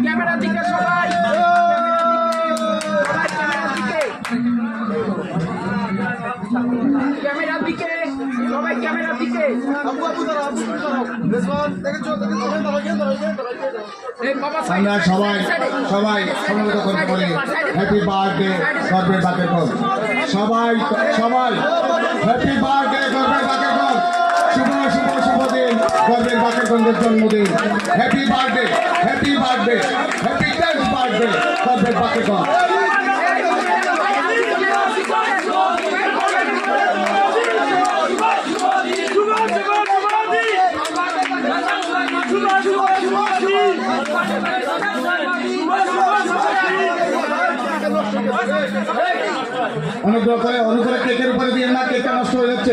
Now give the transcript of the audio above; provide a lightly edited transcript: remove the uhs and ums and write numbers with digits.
ক্যামেরার দিকে সবাই, ক্যামেরার দিকে সবাই, ক্যামেরার দিকে। আমরা সবাই সবাই সমবেত করে হ্যাপি বার্থডে গর্বের বাকের কর, সবাই সবাই হ্যাপি বার্থডে গর্বের বাকের কর, শুভ শুভ শুভ দিন গর্বের বাকের গঞ্জের জন্মদিন। Happy birthday, happy birthday, happy 10th birthday গর্বের বাকের কর। অনুগ্রহ করে কেকের উপরে দিয়ে না, কেকটা নষ্ট হয়ে যাচ্ছে।